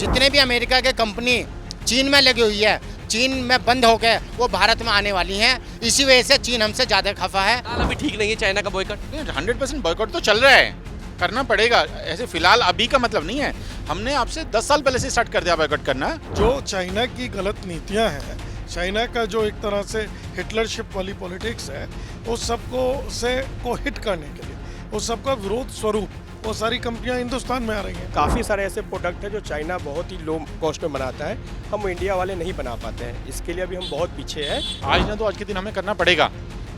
जितने भी अमेरिका के कंपनी चीन में लगी हुई है, चीन में बंद हो गए, वो भारत में आने वाली हैं। इसी वजह से चीन हमसे ज़्यादा खफा है। फिलहाल अभी ठीक नहीं है चाइना का बॉयकॉट। 100% बॉयकॉट तो चल रहा है, करना पड़ेगा। ऐसे फिलहाल अभी का मतलब नहीं है, हमने आपसे 10 साल पहले से स्टार्ट कर दिया बॉयकॉट करना। जो चाइना की गलत नीतियां हैं, चाइना का जो एक तरह से हिटलरशिप वाली पॉलिटिक्स है, उस सबको को हिट करने के लिए, उस सबका विरोध स्वरूप वो सारी कंपनियां हिंदुस्तान में आ रही हैं। काफ़ी सारे ऐसे प्रोडक्ट हैं जो चाइना बहुत ही लो कॉस्ट में बनाता है, हम इंडिया वाले नहीं बना पाते हैं। इसके लिए अभी हम बहुत पीछे हैं। आज ना तो आज के दिन हमें करना पड़ेगा,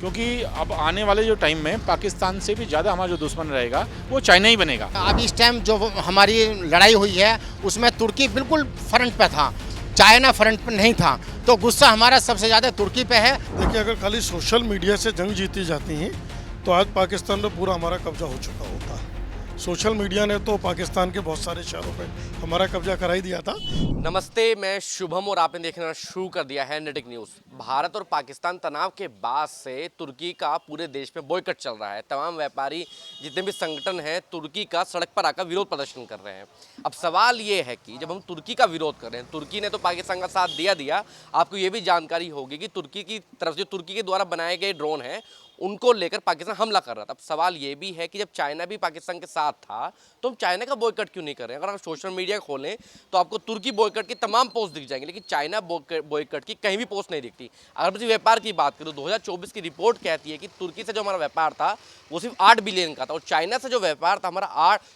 क्योंकि अब आने वाले जो टाइम में पाकिस्तान से भी ज़्यादा हमारा जो दुश्मन रहेगा वो चाइना ही बनेगा। अब इस टाइम जो हमारी लड़ाई हुई है उसमें तुर्की बिल्कुल फ्रंट पे था, चाइना फ्रंट पे नहीं था, तो गुस्सा हमारा सबसे ज़्यादा तुर्की पे है। देखिए, अगर खाली सोशल मीडिया से जंग जीती जाती हैं तो आज पाकिस्तान में पूरा हमारा कब्जा हो चुका होता। सोशल मीडिया ने तो पाकिस्तान के बहुत सारे शहरों पे हमारा कब्जा करा ही दिया था। नमस्ते, मैं शुभम और आपने देखना शुरू कर दिया है नेटिक न्यूज़। भारत और पाकिस्तान तनाव के बाद से तुर्की का पूरे देश में बॉयकॉट चल रहा है। तमाम व्यापारी जितने भी संगठन हैं तुर्की का सड़क पर आकर विरोध प्रदर्शन कर रहे हैं। अब सवाल ये है कि जब हम तुर्की का विरोध कर रहे हैं, तुर्की ने तो पाकिस्तान का साथ दिया, आपको ये भी जानकारी होगी कि तुर्की की तरफ से तुर्की के द्वारा बनाए गए ड्रोन हैं उनको लेकर पाकिस्तान हमला कर रहा था। अब सवाल ये भी है कि जब चाइना भी पाकिस्तान के साथ था तो हम चाइना का बॉयकॉट क्यों नहीं कर रहे हैं। अगर आप सोशल मीडिया खोलें तो आपको तुर्की बॉयकॉट की तमाम पोस्ट दिख जाएंगी, लेकिन चाइना बॉयकॉट की कहीं भी पोस्ट नहीं दिखती। अगर मैं व्यापार की बात करूँ, 2024 की रिपोर्ट कहती है कि तुर्की से जो हमारा व्यापार था वो सिर्फ 8 बिलियन का था और चाइना से जो व्यापार था हमारा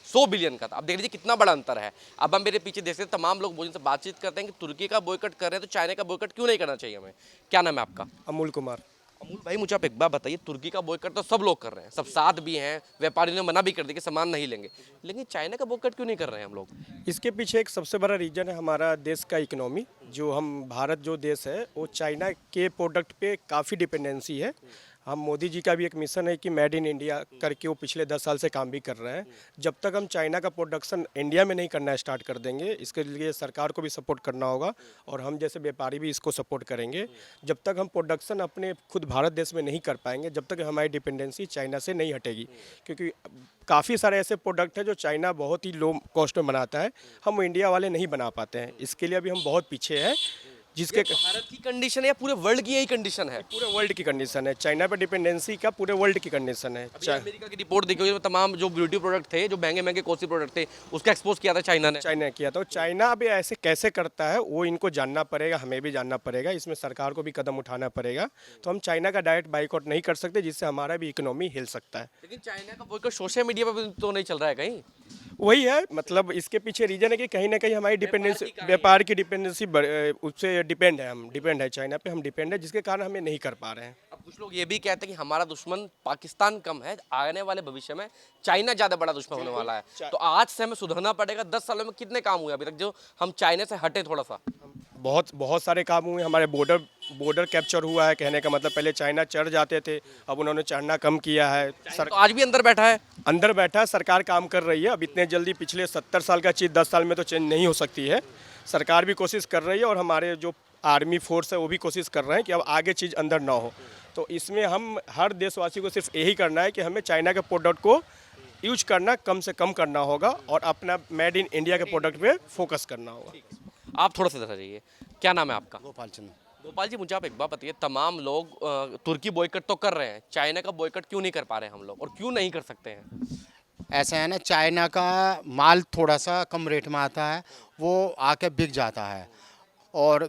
100 बिलियन का था। अब देख लीजिए कितना बड़ा अंतर है। अब हम मेरे पीछे देखते हैं तमाम लोग जिनसे बातचीत करते हैं कि तुर्की का बॉयकॉट कर रहे हैं तो चाइना का बॉयकॉट क्यों नहीं करना चाहिए हमें। क्या नाम है आपका? अमूल कुमार। अमूल भाई, मुझे आप एक बात बताइए, तुर्की का बॉयकॉट तो सब लोग कर रहे हैं, सब साथ भी हैं, व्यापारियों ने मना भी कर दिया कि सामान नहीं लेंगे, लेकिन चाइना का बॉयकॉट क्यों नहीं कर रहे हैं हम लोग? इसके पीछे एक सबसे बड़ा रीज़न है हमारा देश का इकोनॉमी। जो हम भारत जो देश है वो चाइना के प्रोडक्ट पे काफ़ी डिपेंडेंसी है। हम मोदी जी का भी एक मिशन है कि मेड इन इंडिया करके वो पिछले 10 साल से काम भी कर रहे हैं। जब तक हम चाइना का प्रोडक्शन इंडिया में नहीं करना स्टार्ट कर देंगे, इसके लिए सरकार को भी सपोर्ट करना होगा और हम जैसे व्यापारी भी इसको सपोर्ट करेंगे। जब तक हम प्रोडक्शन अपने खुद भारत देश में नहीं कर पाएंगे, जब तक हमारी डिपेंडेंसी चाइना से नहीं हटेगी, क्योंकि काफ़ी सारे ऐसे प्रोडक्ट हैं जो चाइना बहुत ही लो कॉस्ट में बनाता है, हम इंडिया वाले नहीं बना पाते हैं। इसके लिए अभी हम बहुत पीछे हैं। जिसके भारत की कंडीशन है या पूरे वर्ल्ड की यही कंडीशन है? पूरे वर्ल्ड की कंडीशन है, चाइना पर डिपेंडेंसी का पूरे वर्ल्ड की कंडीशन है। अमेरिका की रिपोर्ट देखी होगी, तमाम जो ब्यूटी प्रोडक्ट थे, जो महंगे महंगे कॉस्टली प्रोडक्ट थे, उसका एक्सपोज किया था चाइना ने किया था। चाइना अभी ऐसे कैसे करता है वो इनको जानना पड़ेगा, हमें भी जानना पड़ेगा, इसमें सरकार को भी कदम उठाना पड़ेगा। तो हम चाइना का डायरेक्ट बाइकआउट नहीं कर सकते, जिससे हमारा भी इकोनॉमी हिल सकता है। लेकिन चाइना का बॉयकॉट सोशल मीडिया पर भी तो नहीं चल रहा है कहीं? वही है, मतलब इसके पीछे रीजन है कि कहीं ना कहीं हमारी डिपेंडेंसी, व्यापार की डिपेंडेंसी उससे डिपेंड है, हम डिपेंड है चाइना पे, हम डिपेंड है, जिसके कारण हमें नहीं कर पा रहे हैं। अब कुछ लोग ये भी कहते हैं कि हमारा दुश्मन पाकिस्तान कम है, आने वाले भविष्य में चाइना ज़्यादा बड़ा दुश्मन होने वाला है। तो आज से हमें सुधरना पड़ेगा। 10 सालों में कितने काम हुए अभी तक जो हम चाइना से हटे? थोड़ा सा बहुत सारे काम हुए। हमारे बॉर्डर कैप्चर हुआ है, कहने का मतलब पहले चाइना चढ़ जाते थे, अब उन्होंने चढ़ना कम किया है। तो आज भी अंदर बैठा है, सरकार काम कर रही है। अब इतने जल्दी पिछले 70 साल का चीज़ 10 साल में तो चेंज नहीं हो सकती है। सरकार भी कोशिश कर रही है और हमारे जो आर्मी फोर्स है वो भी कोशिश कर रहे हैं कि अब आगे चीज़ अंदर ना हो। तो इसमें हम हर देशवासी को सिर्फ यही करना है कि हमें चाइना के प्रोडक्ट को यूज करना कम से कम करना होगा और अपना मेड इन इंडिया के प्रोडक्ट पे फोकस करना होगा। आप थोड़ा सा इधर जाइए। क्या नाम है आपका? गोपाल चंद्र। गोपाल जी, मुझे आप एक बात बताइए, तमाम लोग तुर्की बॉयकॉट तो कर रहे हैं, चाइना का बॉयकॉट क्यों नहीं कर पा रहे हैं हम लोग, और क्यों नहीं कर सकते हैं? ऐसा है ना, चाइना का माल थोड़ा सा कम रेट में आता है, वो आके बिक जाता है, और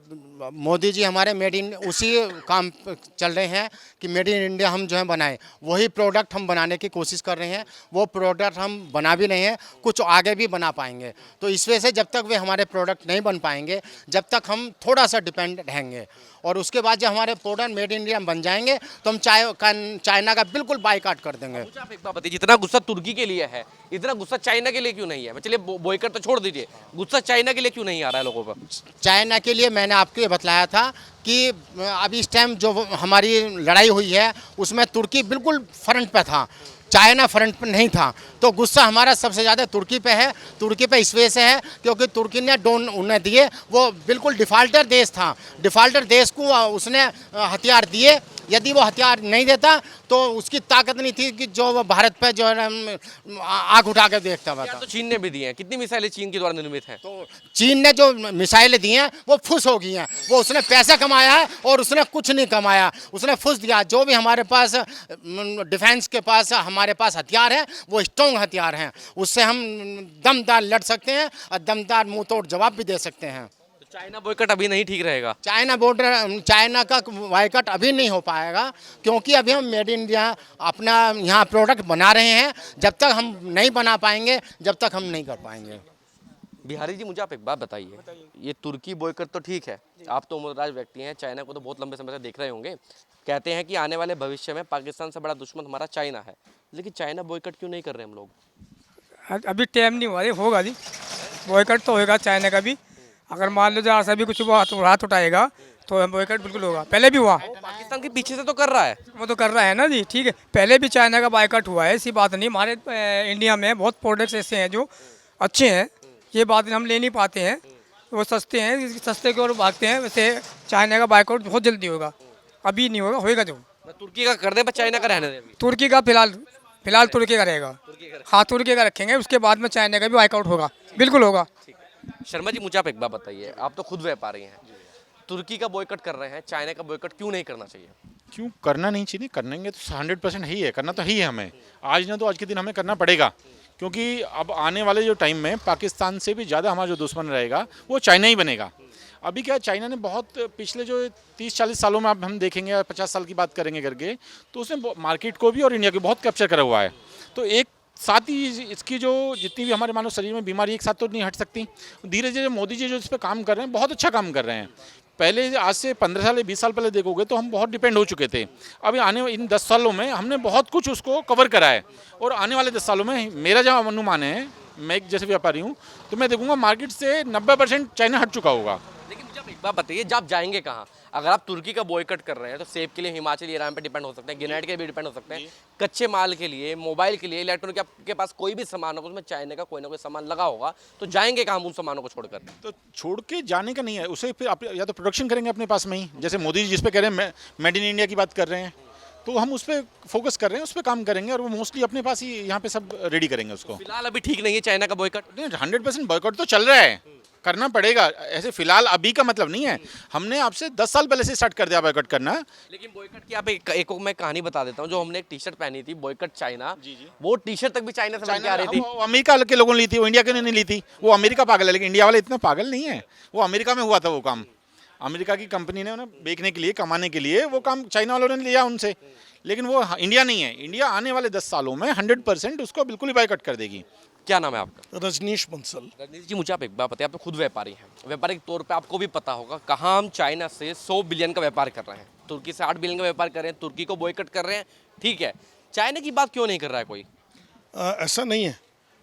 मोदी जी हमारे मेड इन उसी काम चल रहे हैं कि मेड इन इंडिया हम जो है बनाएं, वही प्रोडक्ट हम बनाने की कोशिश कर रहे हैं। वो प्रोडक्ट हम बना भी नहीं हैं, कुछ आगे भी बना पाएंगे। तो इस वजह से जब तक वे हमारे प्रोडक्ट नहीं बन पाएंगे, जब तक हम थोड़ा सा डिपेंड रहेंगे, और उसके बाद जब हमारे प्रोडक्ट मेड इन इंडिया बन जाएंगे तो हम चाइना का बिल्कुल बाइकआउट कर देंगे। मुझे आप एक बात बताइए, जितना गुस्सा तुर्की के लिए है, इतना गुस्सा चाइना के लिए क्यों नहीं है? चलिए बॉयकॉट तो छोड़ दीजिए, गुस्सा चाइना के लिए क्यों नहीं आ रहा है लोगों पर? चाइना के लिए मैंने आपको ये बतलाया था कि अब इस टाइम जो हमारी लड़ाई हुई है उसमें तुर्की बिल्कुल फ्रंट पे था, चाइना फ्रंट पे नहीं था, तो गुस्सा हमारा सबसे ज़्यादा तुर्की पे है। तुर्की पे इस वजह से है क्योंकि तुर्की ने ड्रोन उन्हें दिए, वो बिल्कुल डिफ़ाल्टर देश था, डिफ़ाल्टर देश को उसने हथियार दिए यदि वो हथियार नहीं देता तो उसकी ताकत नहीं थी कि जो वो भारत पे जो है ना आँख उठा कर देखता यार था। तो चीन ने भी दिए हैं, कितनी मिसाइलें चीन के द्वारा निर्मित हैं? तो चीन ने जो मिसाइलें दी हैं वो फुस हो गई हैं, वो उसने पैसा कमाया है और उसने कुछ नहीं कमाया, उसने फुस दिया। जो भी हमारे पास डिफेंस के पास हमारे पास हथियार हैं वो स्ट्रॉन्ग हथियार हैं, उससे हम दमदार लड़ सकते हैं और दमदार मुंह तोड़ जवाब भी दे सकते हैं। तो चाइना बॉयकॉट अभी नहीं ठीक रहेगा? चाइना का बायकॉट अभी नहीं हो पाएगा, क्योंकि अभी हम मेड इन इंडिया अपना यहाँ प्रोडक्ट बना रहे हैं। जब तक हम नहीं बना पाएंगे जब तक हम नहीं कर पाएंगे। बिहारी जी, मुझे आप एक बात बताइए, ये तुर्की बॉयकॉट तो ठीक है, आप तो उम्रदराज व्यक्ति हैं, चाइना को तो बहुत लंबे समय से देख रहे होंगे, कहते हैं कि आने वाले भविष्य में पाकिस्तान से बड़ा दुश्मन हमारा चाइना है, लेकिन चाइना बॉयकॉट क्यों नहीं कर रहे हम लोग? अभी टाइम नहीं हुआ, होगा जी, बॉयकॉट तो होगा चाइना का भी। अगर मान लो जरा सा भी कुछ वो हाथ उठाएगा तो बॉयकॉट बिल्कुल होगा। पहले भी हुआ, पाकिस्तान के पीछे से तो कर रहा है। वो तो कर रहा है ना जी, ठीक है। पहले भी चाइना का बॉयकॉट हुआ है, ऐसी बात नहीं। हमारे इंडिया में बहुत प्रोडक्ट्स ऐसे हैं जो अच्छे हैं, ये बात हम ले नहीं पाते हैं, वो सस्ते हैं, सस्ते की ओर भागते हैं। वैसे चाइना का बॉयकॉट बहुत जल्दी होगा, अभी नहीं होगा, होएगा जो। तुर्की का कर दे पर चाइना का रहने दे अभी। तुर्की का फिलहाल तुर्की का रहेगा, हाँ तुर्की का रखेंगे, उसके बाद में चाइना का भी बॉयकॉट होगा, बिल्कुल होगा। शर्मा जी, मुझे आप एक बात बताइए, आप तो खुद व्यापारी हैं, तुर्की का बॉयकॉट कर रहे हैं, चाइना का बॉयकॉट क्यों नहीं करना चाहिए? क्यों करना नहीं चाहिए? करेंगे तो 100% ही है, करना तो ही है हमें। आज ना तो आज के दिन हमें करना पड़ेगा, क्योंकि अब आने वाले जो टाइम में पाकिस्तान से भी ज़्यादा हमारा जो दुश्मन रहेगा वो चाइना ही बनेगा। अभी क्या, चाइना ने बहुत पिछले जो 30-40 सालों में अब हम देखेंगे, 50 साल की बात करेंगे करके, तो उसने मार्केट को भी और इंडिया को बहुत कैप्चर करा हुआ है। तो एक साथ ही इसकी जो जितनी भी हमारे मानव शरीर में बीमारी एक साथ तो नहीं हट सकती। धीरे धीरे मोदी जी जो इस पर काम कर रहे हैं, बहुत अच्छा काम कर रहे हैं। पहले आज से 15 साल या 20 साल पहले देखोगे तो हम बहुत डिपेंड हो चुके थे। अभी आने इन 10 सालों में हमने बहुत कुछ उसको कवर करा है, और आने वाले 10 सालों में मेरा जो अनुमान है, मैं एक जैसे व्यापारी हूँ, तो मैं देखूंगा मार्केट से 90% चाइना हट चुका होगा। लेकिन मुझे आप एक बात बताइए, जब आप जाएंगे कहाँ? अगर आप तुर्की का बॉयकॉट कर रहे हैं तो सेब के लिए हिमाचल, ईरान पे डिपेंड हो सकते हैं, ग्रेनाइट के भी डिपेंड हो सकते हैं, कच्चे माल के लिए, मोबाइल के लिए, इलेक्ट्रॉनिक, आपके पास कोई भी सामान होगा उसमें चाइना का कोई ना कोई सामान लगा होगा, तो जाएंगे कहाँ उन सामानों को छोड़कर? तो छोड़ के जाने का नहीं है, उसे फिर आप या तो प्रोडक्शन करेंगे अपने पास में ही, जैसे मोदी जी जिस पे कह रहे हैं मेड इन इंडिया की बात कर रहे हैं, तो हम उस पर फोकस कर रहे हैं, उस पर काम करेंगे, और वो मोस्टली अपने पास ही यहाँ पे सब रेडी करेंगे उसको। फिलहाल अभी ठीक नहीं है चाइना का बॉयकॉट? 100% बॉयकॉट तो चल रहा है, करना पड़ेगा। ऐसे फिलहाल अभी का मतलब नहीं है, हमने आपसे 10 साल पहले से स्टार्ट कर दिया बॉयकॉट करना। लेकिन बॉयकॉट की आप एक मैं कहानी बता देता हूँ। जो हमने एक टी शर्ट पहनी थी बॉयकॉट चाइना, वो टी शर्ट तक भी चाइना से बन के आ रही थी। वो अमेरिका के लोगों ने ली थी, वो इंडिया के नहीं ली थी। वो अमेरिका पागल है, लेकिन इंडिया वाले इतना पागल नहीं है। वो अमेरिका में हुआ था वो काम, अमेरिका की कंपनी ने उन्हें बेचने के लिए, कमाने के लिए वो काम चाइना वालों ने लिया उनसे, लेकिन वो इंडिया नहीं है। इंडिया आने वाले 10 सालों में 100% उसको बिल्कुल ही बायकॉट कर देगी। क्या नाम है आपका? रजनीश बंसल। रजनीश जी, मुझे आप एक बात बताइए, आप तो खुद व्यापारी हैं, व्यापारी के तौर पे आपको भी पता होगा कहाँ हम चाइना से 100 बिलियन का व्यापार कर रहे हैं, तुर्की से 8 बिलियन का व्यापार कर रहे हैं, तुर्की को बॉयकॉट कर रहे हैं, ठीक है, चाइना की बात क्यों नहीं कर रहा है कोई? ऐसा नहीं है।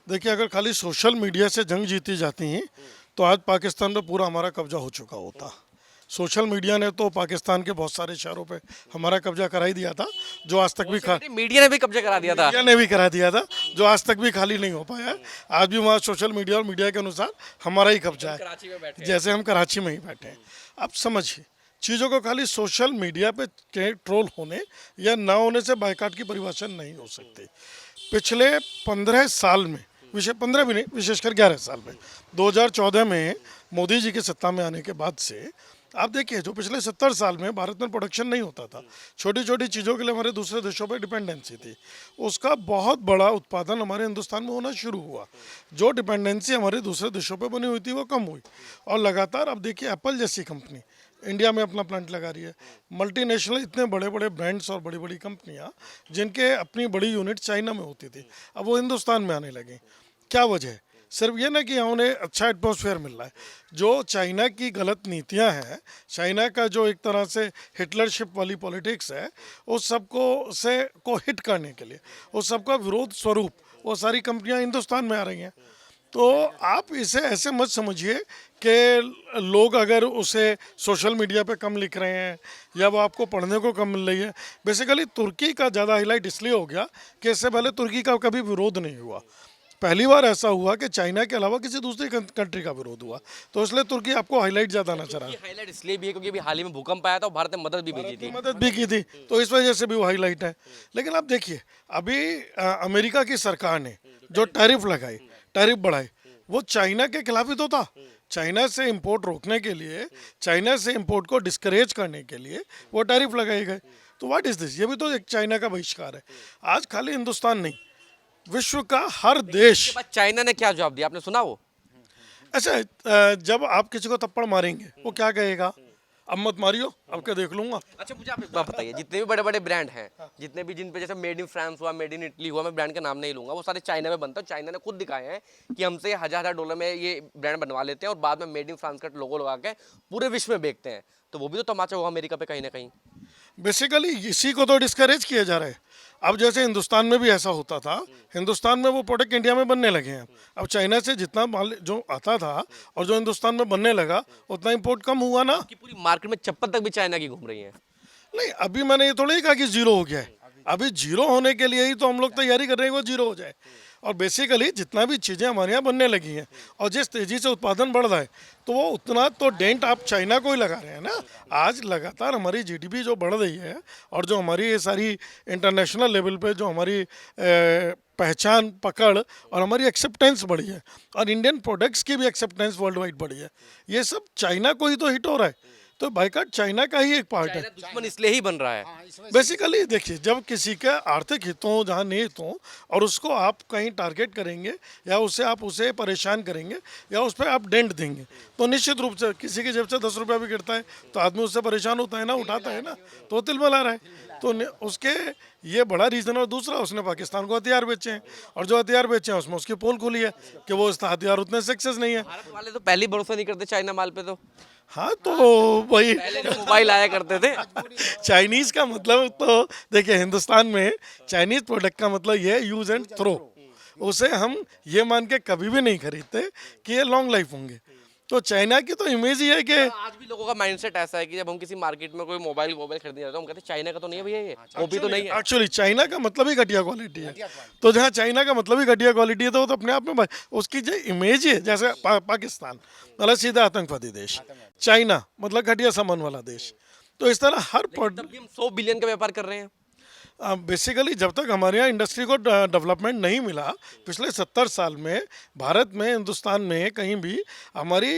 देखिए, अगर खाली सोशल मीडिया से जंग जीती जाती हैं तो आज पाकिस्तान पे पूरा हमारा कब्जा हो चुका होता। सोशल मीडिया ने तो पाकिस्तान के बहुत सारे शहरों पे हमारा कब्जा करा ही दिया था, जो आज तक भी मीडिया ने भी कब्जा करा दिया था। मीडिया ने भी करा दिया था, जो आज तक भी खाली नहीं हो पाया है। आज भी वहाँ सोशल मीडिया और मीडिया के अनुसार हमारा ही कब्जा है, कराची में बैठे जैसे हम कराची में ही बैठे हैं। अब समझिए, चीज़ों को खाली सोशल मीडिया पे ट्रोल होने या ना होने से बायकॉट की परिभाषा नहीं हो सकती। पिछले 15 साल में, 15 भी नहीं, विशेषकर 11 साल में, 2014 में मोदी जी के सत्ता में आने के बाद से आप देखिए, जो पिछले 70 साल में भारत में प्रोडक्शन नहीं होता था, छोटी छोटी चीज़ों के लिए हमारे दूसरे देशों पर डिपेंडेंसी थी, उसका बहुत बड़ा उत्पादन हमारे हिंदुस्तान में होना शुरू हुआ। जो डिपेंडेंसी हमारे दूसरे देशों पे बनी हुई थी वो कम हुई, और लगातार अब देखिए एप्पल जैसी कंपनी इंडिया में अपना प्लांट लगा रही है। मल्टीनेशनल इतने बड़े बड़े ब्रांड्स और बड़ी बड़ी कंपनियाँ जिनके अपनी बड़ी यूनिट चाइना में होती थी, अब वो हिंदुस्तान में आने लगी। क्या वजह है? सिर्फ ये ना कि उन्हें अच्छा एटमॉस्फेयर मिल रहा है। जो चाइना की गलत नीतियां हैं, चाइना का जो एक तरह से हिटलरशिप वाली पॉलिटिक्स है, उस सबको को हिट करने के लिए, उस सबका विरोध स्वरूप वो सारी कंपनियां हिंदुस्तान में आ रही हैं। तो आप इसे ऐसे मत समझिए कि लोग अगर उसे सोशल मीडिया पे कम लिख रहे हैं या वो आपको पढ़ने को कम मिल रही है। बेसिकली तुर्की का ज़्यादा हाईलाइट इसलिए हो गया कि इससे पहले तुर्की का कभी विरोध नहीं हुआ। पहली बार ऐसा हुआ कि चाइना के अलावा किसी दूसरी कंट्री का विरोध हुआ, तो इसलिए तुर्की आपको हाईलाइट ज़्यादा नजर आया। ये हाईलाइट इसलिए भी है क्योंकि अभी हाल ही में भूकंप आया था और भारत ने मदद भी भेजी थी। मदद भी की थी, तो इस वजह से भी वो हाईलाइट है। लेकिन आप देखिए, अभी अमेरिका की सरकार ने जो टैरिफ लगाई, टैरिफ बढ़ाई, वो चाइना के खिलाफ ही तो था। चाइना से इंपोर्ट रोकने के लिए, चाइना से इंपोर्ट को डिस्करेज करने के लिए वो टैरिफ लगाए गए। तो व्हाट इज दिस? ये भी तो एक चाइना का बहिष्कार है। आज खाली हिंदुस्तान नहीं, विश्व का हर देश। उसके बाद चाइना ने क्या जवाब दिया, आपने सुना वो? अच्छा, जब आप किसी को थप्पड़ मारेंगे वो क्या कहेगा? अब मत मारियो, अब क्या देख लूंगा। अच्छा, मुझे आप एक बात बताइए, जितने भी बड़े बड़े ब्रांड हैं, जितने भी जिन पे जैसे मेड इन फ्रांस हुआ, मेड इन इटली हुआ, मैं ब्रांड का नाम नहीं लूंगा, वो सारे चाइना में बनता है। चाइना ने खुद दिखाए हैं कि हमसे $1000 में ये ब्रांड बनवा लेते हैं और बाद में मेड इन फ्रांस का लोगो लगा के पूरे विश्व में बेचते हैं। तो वो भी तो तमाचा हुआ अमेरिका पे कहीं ना कहीं। बेसिकली इसी को तो डिस्करेज किया जा रहा है। अब जैसे हिंदुस्तान में भी ऐसा होता था, हिंदुस्तान में वो प्रोडक्ट इंडिया में बनने लगे हैं। अब चाइना से जितना माल जो आता था और जो हिंदुस्तान में बनने लगा, उतना इंपोर्ट कम हुआ ना। कि पूरी मार्केट में चप्पल तक भी चाइना की घूम रही है। नहीं, अभी मैंने ये थोड़ा ही कहा कि जीरो हो गया है। अभी जीरो होने के लिए ही तो हम लोग तैयारी कर रहे हैं वो जीरो हो जाए। और बेसिकली जितना भी चीज़ें हमारे यहाँ बनने लगी हैं और जिस तेज़ी से उत्पादन बढ़ रहा है, तो वो उतना तो डेंट आप चाइना को ही लगा रहे हैं ना। आज लगातार हमारी जीडीपी जो बढ़ रही है और जो हमारी ये सारी इंटरनेशनल लेवल पे जो हमारी पहचान, पकड़ और हमारी एक्सेप्टेंस बढ़ी है, और इंडियन प्रोडक्ट्स की भी एक्सेप्टेंस वर्ल्ड वाइड बढ़ी है, ये सब चाइना को ही तो हिट हो रहा है। तो बाइकाट चाइना का ही एक पार्ट है। दुश्मन इसलिए ही बन रहा है। बेसिकली देखिए, जब किसी के आर्थिक हित हो, जहाँ निहित हो, और उसको आप कहीं टारगेट करेंगे या उसे परेशान करेंगे या उस पर आप डेंट देंगे, तो निश्चित रूप से किसी की जेब से 10 रुपया भी गिरता है तो आदमी उससे परेशान होता है ना, उठाता है ना, तो तिल मिला रहा है। तो उसके ये बड़ा रीज़न। और दूसरा, उसने पाकिस्तान को हथियार बेचे हैं, और जो हथियार बेचे हैं उसमें उसकी पोल खुली है कि वो इसका हथियार उतने सक्सेस नहीं है। भारत वाले तो पहले ही भरोसा नहीं करते चाइना माल पे। तो हाँ, तो वही पहले जो मोबाइल आया करते थे। चाइनीज़ का मतलब तो देखिए, हिंदुस्तान में चाइनीज़ प्रोडक्ट का मतलब ये है यूज़ एंड थ्रो। उसे हम ये मान के कभी भी नहीं खरीदते कि ये लॉन्ग लाइफ होंगे। तो चाइना की तो इमेज ही है कि आज भी लोगों का माइंडसेट ऐसा है कि जब हम किसी मार्केट में कोई मोबाइल खरीदने जाते हैं, हम कहते हैं चाइना का तो नहीं है भैया, ये कॉपी तो नहीं है। एक्चुअली चाइना का मतलब ही घटिया क्वालिटी है। तो जहाँ चाइना का मतलब ही घटिया क्वालिटी है, तो वो तो अपने आप में उसकी जो इमेज है, जैसे पाकिस्तान मतलब सीधा आतंकवादी देश, चाइना मतलब घटिया सामान वाला देश। तो इस तरह हर तब भी हम 100 बिलियन का व्यापार कर रहे हैं। बेसिकली जब तक हमारे यहाँ इंडस्ट्री को डेवलपमेंट नहीं मिला पिछले 70 साल में, भारत में, हिंदुस्तान में कहीं भी हमारी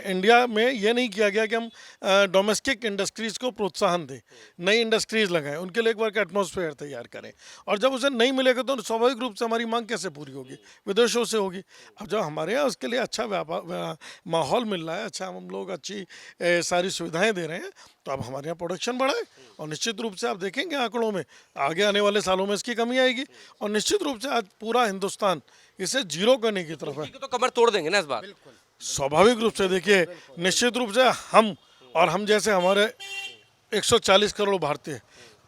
इंडिया में ये नहीं किया गया कि हम डोमेस्टिक इंडस्ट्रीज़ को प्रोत्साहन दें, नई इंडस्ट्रीज़ लगाएं, उनके लिए एक वर्क एटमॉस्फेयर तैयार करें। और जब उसे नहीं मिलेगा तो स्वाभाविक रूप से हमारी मांग कैसे पूरी होगी? विदेशों से होगी। अब जब हमारे यहाँ उसके लिए अच्छा माहौल मिल रहा है, अच्छा हम लोग अच्छी सारी सुविधाएँ दे रहे हैं, तो अब हमारे यहाँ प्रोडक्शन बढ़ा है। और निश्चित रूप से आप देखेंगे आंकड़ों में आगे आने वाले सालों में इसकी कमी आएगी। और निश्चित रूप से आज पूरा हिंदुस्तान इसे जीरो करने की तरफ है। तो कमर तोड़ देंगे ना इस बार। स्वाभाविक रूप से देखिए, निश्चित रूप से हम जैसे हमारे 140 करोड़ भारतीय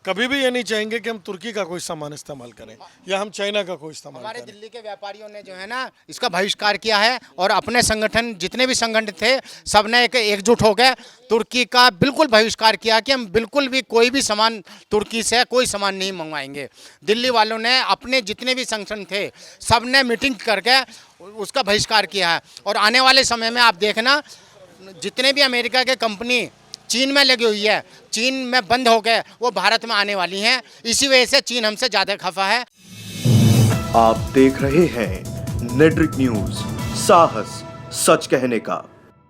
कभी भी ये नहीं चाहेंगे कि हम तुर्की का कोई सामान इस्तेमाल करें या हम चाइना का कोई इस्तेमाल हमारे करें। दिल्ली के व्यापारियों ने जो है ना इसका बहिष्कार किया है, और अपने संगठन जितने भी संगठन थे सबने एकजुट हो गए तुर्की का बिल्कुल बहिष्कार किया कि हम बिल्कुल भी कोई भी सामान तुर्की से कोई सामान नहीं मंगवाएंगे। दिल्ली वालों ने अपने जितने भी संगठन थे सब ने मीटिंग करके उसका बहिष्कार किया है। और आने वाले समय में आप देखना, जितने भी अमेरिका के कंपनी चीन में लगी हुई है, चीन में बंद हो गए, वो भारत में आने वाली हैं। इसी वजह से चीन हमसे ज़्यादा खफा है। आप देख रहे हैं नेट्रिक न्यूज, साहस सच कहने का।